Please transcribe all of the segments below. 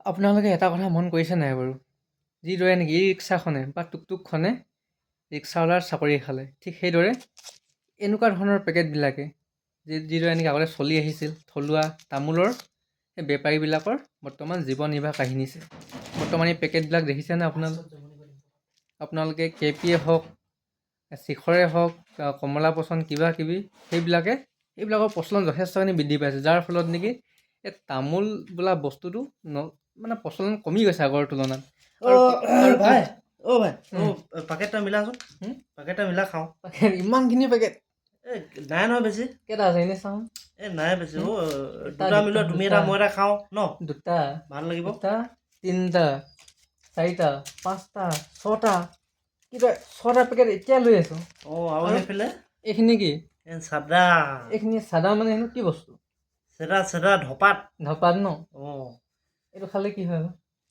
আপোনালোকে এটা কথা মন কৰিছে নাই বাৰু? যিদৰে নেকি ই ৰিক্সাখনে বা টুকটুকখনে ৰিক্সাৱালাৰ চাকৰি খালে, ঠিক সেইদৰে এনেকুৱা ধৰণৰ পেকেটবিলাকে যিদৰে নেকি আগতে চলি আহিছিল থলুৱা তামোলৰ সেই বেপাৰীবিলাকৰ বৰ্তমান জীৱন নিৰ্বাহ কাহিনীছে। বৰ্তমান এই পেকেটবিলাক দেখিছেনে আপোনালোকে কেপিয়ে হওক, শিখৰে হওক, কমলা পচন্দ কিবা কিবি এইবিলাকৰ প্ৰচলন যথেষ্টখিনি বৃদ্ধি পাইছে, যাৰ ফলত নেকি এই তামোল বোলা বস্তুটো মানে প্ৰচলন কমি গৈছে আগৰ তুলনাত। ভাই পেকেটটা মিলাচোন, পেকেটটা মিলা খাওঁ। ইমানখিনি পেকেট নাই নহয় বেছি। কেইটা আছে এনেই চাওঁ। নাই বেছি দুটা মিলোৱা, তুমি এটা মই এটা খাওঁ ন, দুটা ভাল লাগিব। দুটা, তিনিটা, চাৰিটা, পাঁচটা, ছটা, কি কয় 6টা পেকেট এতিয়া লৈ আছো। আৰু সেইফালে এইখিনি কি? চাদা। এইখিনি চাদা মানে এইটো কি বস্তু? চেদা ধপাত ন? এইটো খালে কি হয়?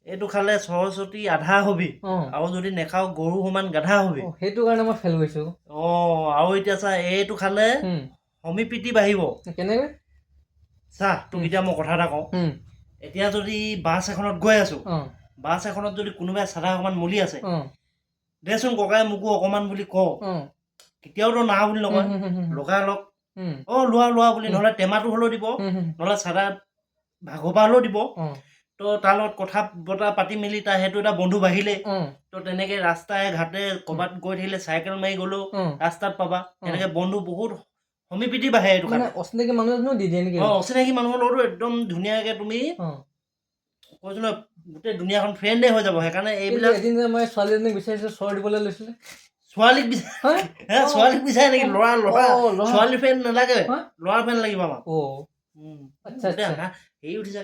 এইটো খালে সৰস্বতী আধা হবি, আৰু যদি নেখাও গৰু সমান গাধা হবি। সেইটো কাৰণে মই ফেল গৈছো। আৰু এতিয়া চা, এইটো খালে সমীপ্ৰীতি বাঢ়িব। কেনেকৈ? চা তোক এতিয়া মই কথা এটা কওঁ। এতিয়া যদি বাছ এখনত গৈ আছো, বাছ এখনত যদি কোনোবাই চাদা অকমান মলি আছে, দেচোন ককাই মোকো অকমান বুলি কওঁ, কেতিয়াওতো না বুলি নকয়, লগালগ লোৱা বুলি, নহ'লে টেমাটো হ'লেও দিব, নহ'লে চাদা ভাগৰ হ'লেও দিব। তো তাৰ লগত কথা বতৰা পাতি মেলি তাৰ সেইটো এটা বন্ধু বাঢ়িলে। তো তেনেকে ৰাস্তাই ঘাটে ক'ৰবাত গৈ থাকিলে চাইকেল মাৰি গ'লেও ৰাস্তাত পাবা। এনেকে বন্ধু বহুত সমীপ্ৰীতি বাঢ়ে। এইটো কাৰণে অচিনাকি মানুহ এজনো দি দিয়ে নেকি? অচিনাকি মানুহৰ লগতো একদম ধুনীয়াকে তুমি কৈছো ন, গোটেই দুনিয়াখন ফ্ৰেণ্ডে হৈ যাব। সেইকাৰণে এইবিলাক এদিন যে মই ছোৱালী এজনীক বিচাৰিছো, চৰ দিবলৈ লৈছিলে। ছোৱালীক বিচাৰে নেকি? ল'ৰা ছোৱালী ফ্ৰেণ্ড নালাগে, ল'ৰা ফ্ৰেণ্ড লাগিব আমাক। আচ্ছা হেৰি উঠিছে।